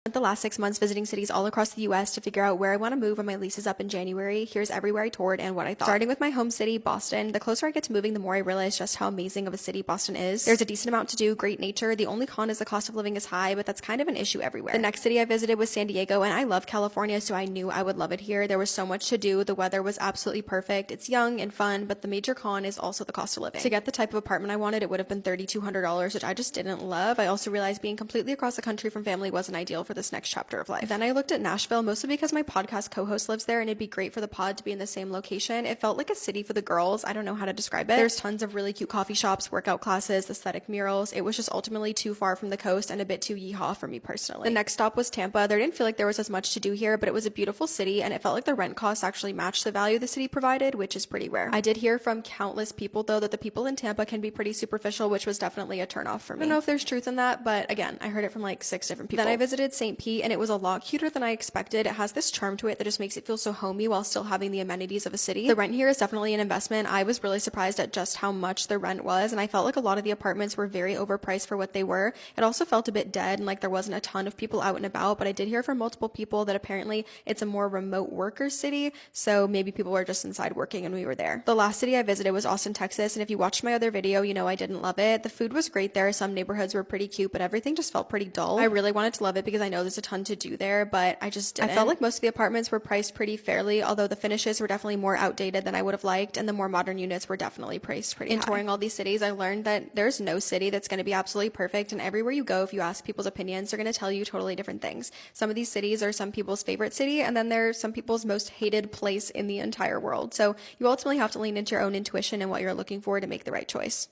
Spent the last 6 months visiting cities all across the US to figure out where I want to move when my lease is up in January. Here's everywhere I toured and what I thought. Starting with my home city, Boston. The closer I get to moving, the more I realize just how amazing of a city Boston is. There's a decent amount to do, great nature. The only con is the cost of living is high, but that's kind of an issue everywhere. The next city I visited was San Diego, and I love California, so I knew I would love it here. There was so much to do. The weather was absolutely perfect. It's young and fun, but the major con is also the cost of living. To get the type of apartment I wanted, it would have been $3,200, which I just didn't love. I also realized being completely across the country from family wasn't ideal for this next chapter of life. Then I looked at Nashville, mostly because my podcast co-host lives there and it'd be great for the pod to be in the same location. It felt like a city for the girls. I don't know how to describe it. There's tons of really cute coffee shops, workout classes, aesthetic murals. It was just ultimately too far from the coast and a bit too yeehaw for me personally. The next stop was Tampa. There didn't feel like there was as much to do here, but it was a beautiful city and it felt like the rent costs actually matched the value the city provided, which is pretty rare. I did hear from countless people though that the people in Tampa can be pretty superficial, which was definitely a turnoff for me. I don't know if there's truth in that, but again, I heard it from like 6 different people. Then I visited St. Pete and it was a lot cuter than I expected. It has this charm to it that just makes it feel so homey while still having the amenities of a city. The rent here is definitely an investment. I was really surprised at just how much the rent was, and I felt like a lot of the apartments were very overpriced for what they were. It also felt a bit dead and like there wasn't a ton of people out and about, but I did hear from multiple people that apparently it's a more remote worker city, so maybe people were just inside working and we were there. The last city I visited was Austin, Texas, and if you watched my other video, you know I didn't love it. The food was great there. Some neighborhoods were pretty cute, but everything just felt pretty dull. I really wanted to love it because I know there's a ton to do there, but I just didn't. I felt like most of the apartments were priced pretty fairly, although the finishes were definitely more outdated than I would have liked, and the more modern units were definitely priced pretty high. In touring all these cities, I learned that there's no city that's going to be absolutely perfect, and everywhere you go, if you ask people's opinions, they're going to tell you totally different things. Some of these cities are some people's favorite city, and then they're some people's most hated place in the entire world. So you ultimately have to lean into your own intuition and what you're looking for to make the right choice.